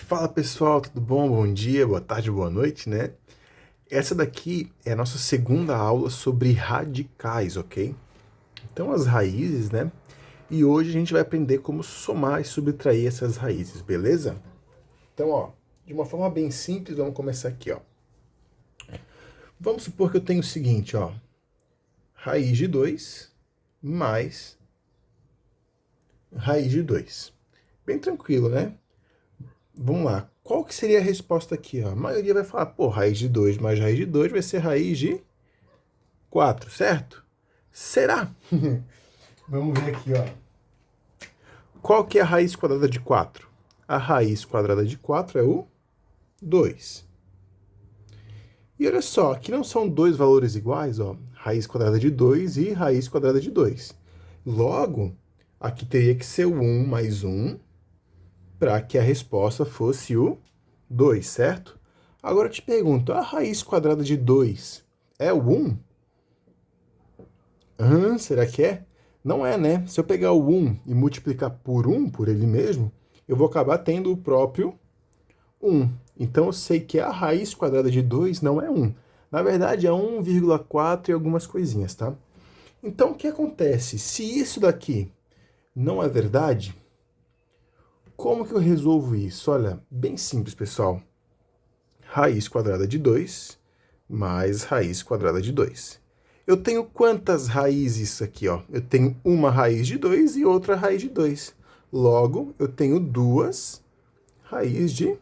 Fala pessoal, tudo bom? Bom dia, boa tarde, boa noite, né? Essa daqui é a nossa segunda aula sobre radicais, ok? Então, as raízes, né? E hoje a gente vai aprender como somar e subtrair essas raízes, beleza? Então, ó, de uma forma bem simples, vamos começar aqui, ó. Vamos supor que eu tenho o seguinte, ó. Raiz de 2 mais raiz de 2. Bem tranquilo, né? Vamos lá. Qual que seria a resposta aqui? Ó? A maioria vai falar, pô, raiz de 2 mais raiz de 2 vai ser raiz de 4, certo? Será? Vamos ver aqui, ó. Qual que é a raiz quadrada de 4? A raiz quadrada de 4 é o 2. E olha só, aqui não são dois valores iguais, ó. Raiz quadrada de 2 e raiz quadrada de 2. Logo, aqui teria que ser o 1 mais 1 para que a resposta fosse o 2, certo? Agora eu te pergunto, a raiz quadrada de 2 é o 1? Será que é? Não é, né? Se eu pegar o 1 e multiplicar por 1, por ele mesmo, eu vou acabar tendo o próprio 1. Então eu sei que a raiz quadrada de 2 não é 1. Na verdade é 1,4 e algumas coisinhas, tá? Então o que acontece? Se isso daqui não é verdade, como que eu resolvo isso? Olha, bem simples, pessoal. Raiz quadrada de 2 mais raiz quadrada de 2. Eu tenho quantas raízes aqui, ó? Eu tenho uma raiz de 2 e outra raiz de 2. Logo, eu tenho duas raízes de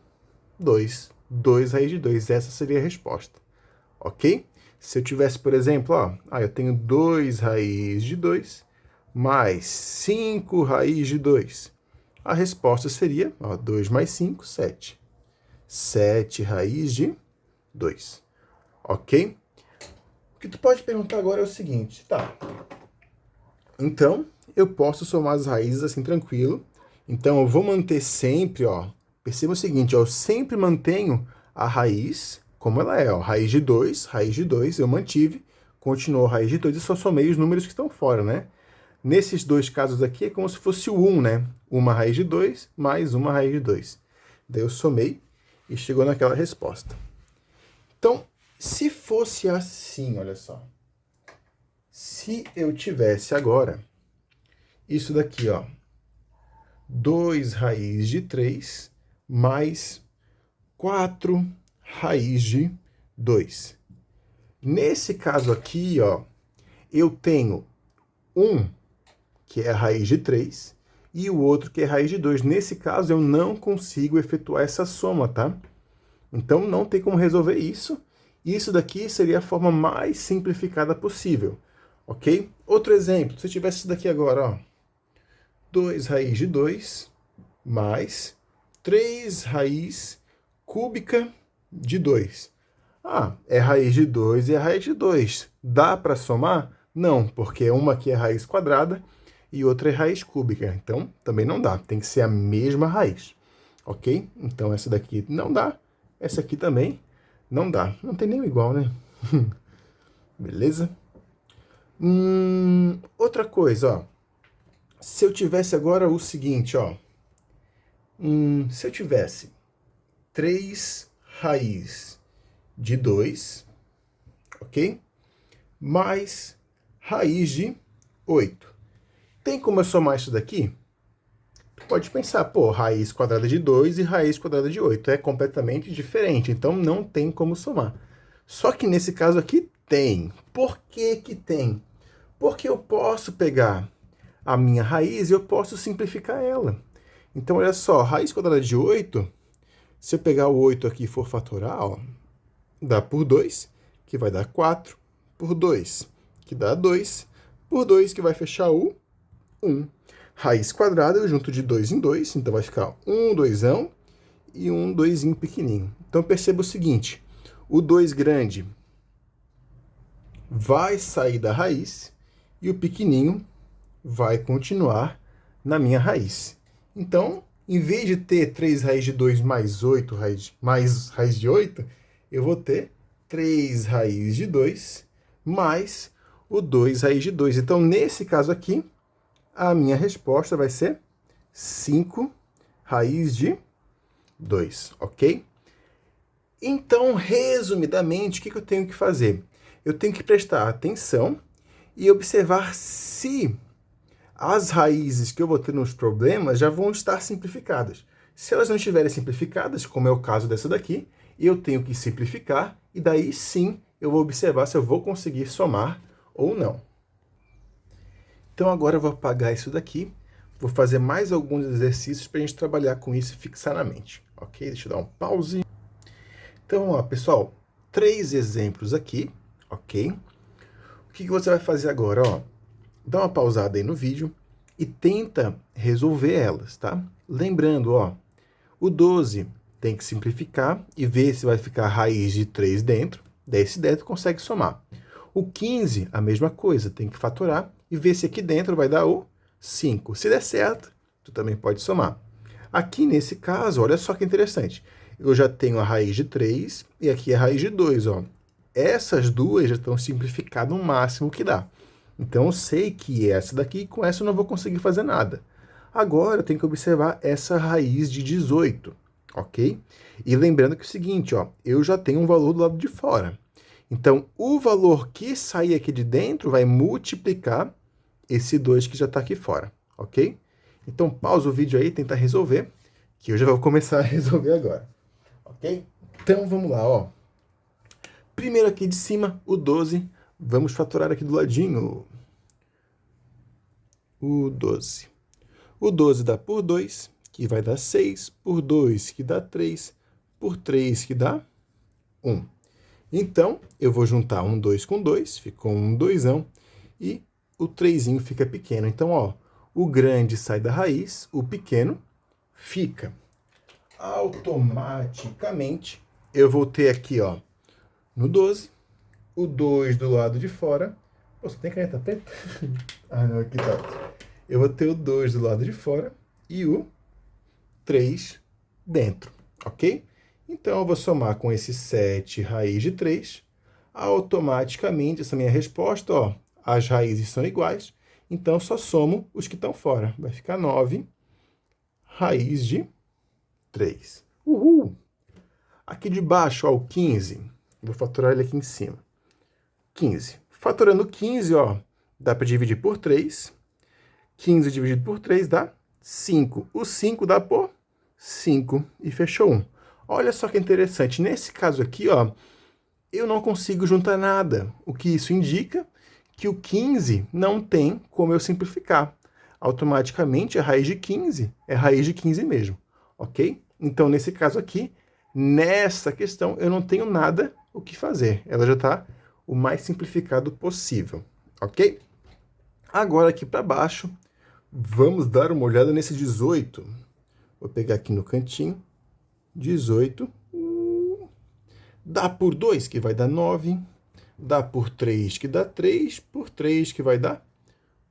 2. 2 raiz de 2. Essa seria a resposta. Ok? Se eu tivesse, por exemplo, ó, eu tenho 2 raiz de 2 mais 5 raiz de 2. A resposta seria, ó, 2 mais 5, 7. 7 raiz de 2. Ok? O que tu pode perguntar agora é o seguinte, tá? Então, eu posso somar as raízes assim tranquilo. Então, eu vou manter sempre, ó. Perceba o seguinte, ó, eu sempre mantenho a raiz como ela é, ó. Raiz de 2, eu mantive. Continuou raiz de 2 e só somei os números que estão fora, né? Nesses dois casos aqui é como se fosse o 1, né? Uma raiz de 2 mais uma raiz de 2. Daí eu somei e chegou naquela resposta. Então, se fosse assim, olha só. Se eu tivesse agora isso daqui, ó, 2 raiz de 3 mais 4 raiz de 2. Nesse caso aqui, ó, eu tenho um que é a raiz de 3 e o outro que é a raiz de 2. Nesse caso, eu não consigo efetuar essa soma, tá? Então, não tem como resolver isso. Isso daqui seria a forma mais simplificada possível, ok? Outro exemplo, se eu tivesse isso daqui agora, ó, 2 raiz de 2 mais 3 raiz cúbica de 2. É raiz de 2 e é raiz de 2. Dá para somar? Não, porque uma aqui é raiz quadrada e outra é raiz cúbica. Então, também não dá. Tem que ser a mesma raiz. Ok? Então, essa daqui não dá. Essa aqui também não dá. Não tem nenhum igual, né? Beleza? Outra coisa, ó. Se eu tivesse agora o seguinte, ó. Se eu tivesse 3 raiz de 2, ok? Mais raiz de 8. Tem como eu somar isso daqui? Tu pode pensar, pô, raiz quadrada de 2 e raiz quadrada de 8 é completamente diferente, então não tem como somar. Só que nesse caso aqui tem. Por que que tem? Porque eu posso pegar a minha raiz e eu posso simplificar ela. Então, olha só, raiz quadrada de 8, se eu pegar o 8 aqui e for fatorar, ó, dá por 2, que vai dar 4, por 2, que dá 2, por 2, que vai fechar o 1. Raiz quadrada, eu junto de 2 em 2, então vai ficar um doisão e um doisinho pequenininho. Então perceba o seguinte, o 2 grande vai sair da raiz e o pequenininho vai continuar na minha raiz. Então, em vez de ter 3 raiz de 2 mais 8 mais raiz de 8, eu vou ter 3 raiz de 2 mais o 2 raiz de 2. Então, nesse caso aqui, a minha resposta vai ser 5 raiz de 2, ok? Então, resumidamente, o que eu tenho que fazer? Eu tenho que prestar atenção e observar se as raízes que eu vou ter nos problemas já vão estar simplificadas. Se elas não estiverem simplificadas, como é o caso dessa daqui, eu tenho que simplificar e daí sim eu vou observar se eu vou conseguir somar ou não. Então agora eu vou apagar isso daqui, vou fazer mais alguns exercícios para a gente trabalhar com isso e fixar na mente. Ok? Deixa eu dar um pause. Então, ó, pessoal, 3 exemplos aqui, ok? O que você vai fazer agora? Ó, dá uma pausada aí no vídeo e tenta resolver elas, tá? Lembrando, ó, o 12 tem que simplificar e ver se vai ficar a raiz de 3 dentro, daí se der, tu consegue somar. O 15, a mesma coisa, tem que fatorar e ver se aqui dentro vai dar o 5. Se der certo, tu também pode somar. Aqui nesse caso, olha só que interessante, eu já tenho a raiz de 3 e aqui a raiz de 2, ó. Essas duas já estão simplificadas no máximo que dá. Então eu sei que essa daqui, com essa eu não vou conseguir fazer nada. Agora eu tenho que observar essa raiz de 18, ok? E lembrando que é o seguinte, ó, eu já tenho um valor do lado de fora. Então, o valor que sair aqui de dentro vai multiplicar esse 2 que já está aqui fora, ok? Então, pausa o vídeo aí, tenta resolver, que eu já vou começar a resolver agora, ok? Então, vamos lá, ó. Primeiro aqui de cima, o 12. Vamos fatorar aqui do ladinho. O 12. O 12 dá por 2, que vai dar 6, por 2, que dá 3, por 3, que dá 1. Então, eu vou juntar um 2 com 2, ficou um 2, e o 3 fica pequeno. Então, ó, o grande sai da raiz, o pequeno fica. Automaticamente, eu vou ter aqui, ó, no 12, o 2 do lado de fora. Pô, você tem caneta preta? Ah, não, aqui tá. Eu vou ter o 2 do lado de fora e o 3 dentro, ok? Então, eu vou somar com esse 7 raiz de 3. Automaticamente, essa minha resposta, ó, as raízes são iguais, então só somo os que estão fora. Vai ficar 9 raiz de 3. Uhul! Aqui de baixo, ó, o 15. Vou fatorar ele aqui em cima. 15. Fatorando 15, ó, dá para dividir por 3. 15 dividido por 3 dá 5. O 5 dá por 5 e fechou 1. Olha só que interessante. Nesse caso aqui, ó, eu não consigo juntar nada. O que isso indica? Que o 15 não tem como eu simplificar. Automaticamente, a raiz de 15 é raiz de 15 mesmo, ok? Então, nesse caso aqui, nessa questão, eu não tenho nada o que fazer. Ela já está o mais simplificado possível, ok? Agora, aqui para baixo, vamos dar uma olhada nesse 18. Vou pegar aqui no cantinho. 18. Dá por 2, que vai dar 9. Dá por 3, que dá 3. Por 3, que vai dar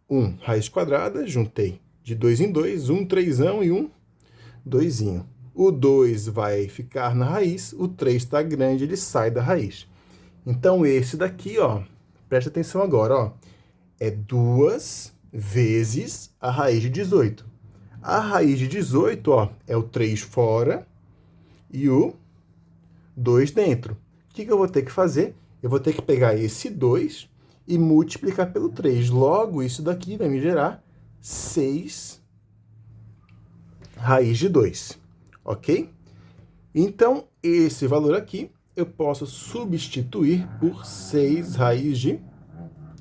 1. Raiz quadrada, juntei de 2 em 2. 1 3ão e 1 2zinho. O 2 vai ficar na raiz. O 3 está grande, ele sai da raiz. Então, esse daqui, ó, presta atenção agora, ó, é 2 vezes a raiz de 18. A raiz de 18, ó, é o 3 fora e o 2 dentro. O que eu vou ter que fazer? Eu vou ter que pegar esse 2 e multiplicar pelo 3. Logo, isso daqui vai me gerar 6 raiz de 2, ok? Então, esse valor aqui eu posso substituir por 6 raiz de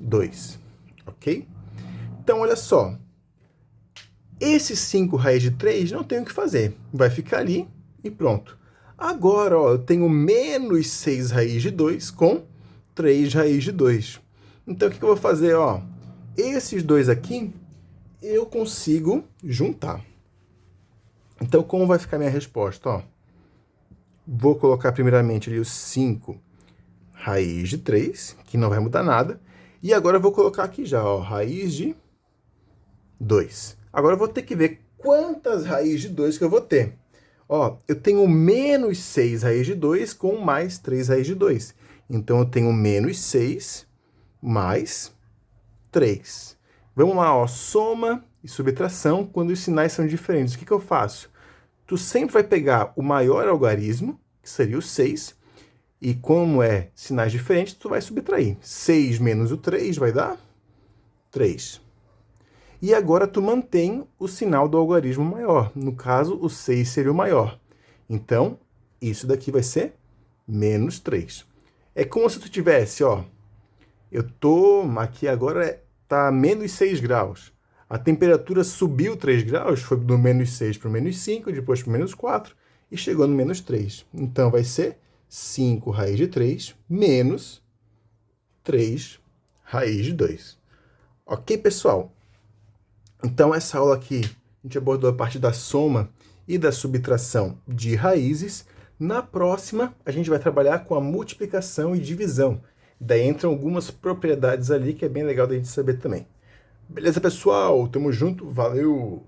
2, ok? Então, olha só. Esse 5 raiz de 3 não tenho o que fazer. Vai ficar ali e pronto. Agora, ó, eu tenho menos 6 raiz de 2 com 3 raiz de 2. Então, o que eu vou fazer? Ó, esses dois aqui, eu consigo juntar. Então, como vai ficar a minha resposta? Ó, vou colocar primeiramente ali o 5 raiz de 3, que não vai mudar nada. E agora eu vou colocar aqui já, ó, raiz de 2. Agora eu vou ter que ver quantas raízes de 2 que eu vou ter. Ó, eu tenho menos 6 raiz de 2 com mais 3 raiz de 2. Então, eu tenho menos 6 mais 3. Vamos lá, ó, soma e subtração quando os sinais são diferentes. O que eu faço? Tu sempre vai pegar o maior algarismo, que seria o 6, e como é sinais diferentes, tu vai subtrair. 6 menos o 3 vai dar 3. E agora tu mantém o sinal do algarismo maior. No caso, o 6 seria o maior. Então, isso daqui vai ser menos 3. É como se tu tivesse, ó, eu tô aqui agora, tá menos 6 graus. A temperatura subiu 3 graus, foi do menos 6 para o menos 5, depois para o menos 4, e chegou no menos 3. Então, vai ser 5 raiz de 3 menos 3 raiz de 2. Ok, pessoal? Então, essa aula aqui, a gente abordou a parte da soma e da subtração de raízes. Na próxima, a gente vai trabalhar com a multiplicação e divisão. Daí entram algumas propriedades ali que é bem legal da gente saber também. Beleza, pessoal? Tamo junto, valeu!